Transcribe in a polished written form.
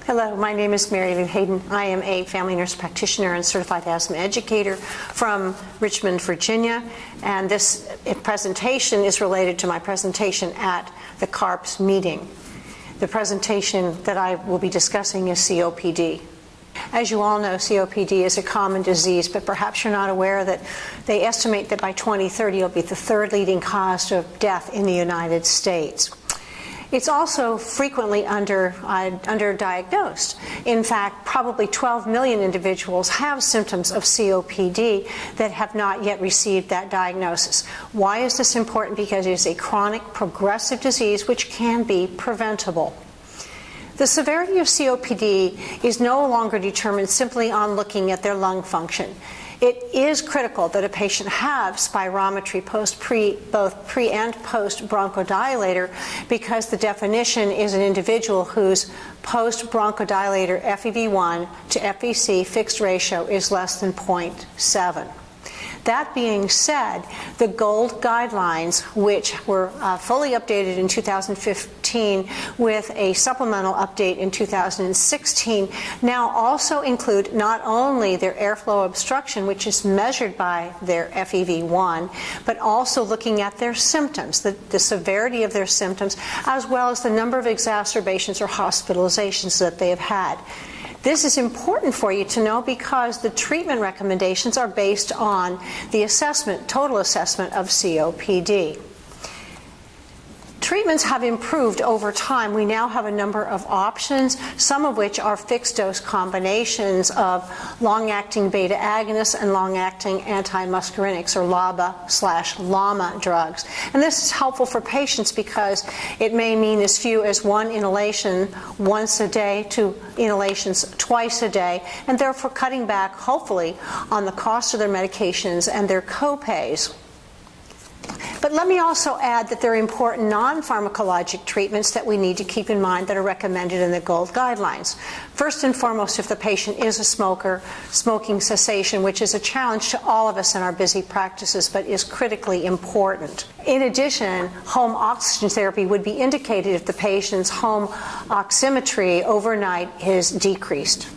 Hello, my name is Mary Lou Hayden. I am a family nurse practitioner and certified asthma educator from Richmond, Virginia, and this presentation is related to my presentation at the CARPS meeting. The presentation that I will be discussing is COPD. As you all know, COPD is a common disease, but perhaps you're not aware that they estimate that by 2030 it'll be the third leading cause of death in the United States. It's also frequently underdiagnosed. In fact, probably 12 million individuals have symptoms of COPD that have not yet received that diagnosis. Why is this important? Because it is a chronic progressive disease which can be preventable. The severity of COPD is no longer determined simply on looking at their lung function. It is critical that a patient have spirometry both pre and post bronchodilator, because the definition is an individual whose post bronchodilator FEV1 to FVC fixed ratio is less than 0.7. That being said, the GOLD guidelines, which were fully updated in 2015 with a supplemental update in 2016, now also include not only their airflow obstruction, which is measured by their FEV1, but also looking at their symptoms, the severity of their symptoms, as well as the number of exacerbations or hospitalizations that they have had. This is important for you to know because the treatment recommendations are based on the total assessment of COPD. Treatments have improved over time. We now have a number of options, some of which are fixed-dose combinations of long-acting beta agonists and long-acting antimuscarinics, or LABA/LAMA drugs. And this is helpful for patients because it may mean as few as one inhalation once a day to inhalations twice a day, and therefore cutting back, hopefully, on the cost of their medications and their co-pays. But let me also add that there are important non-pharmacologic treatments that we need to keep in mind that are recommended in the GOLD guidelines. First and foremost, if the patient is a smoker, smoking cessation, which is a challenge to all of us in our busy practices, but is critically important. In addition, home oxygen therapy would be indicated if the patient's home oximetry overnight is decreased.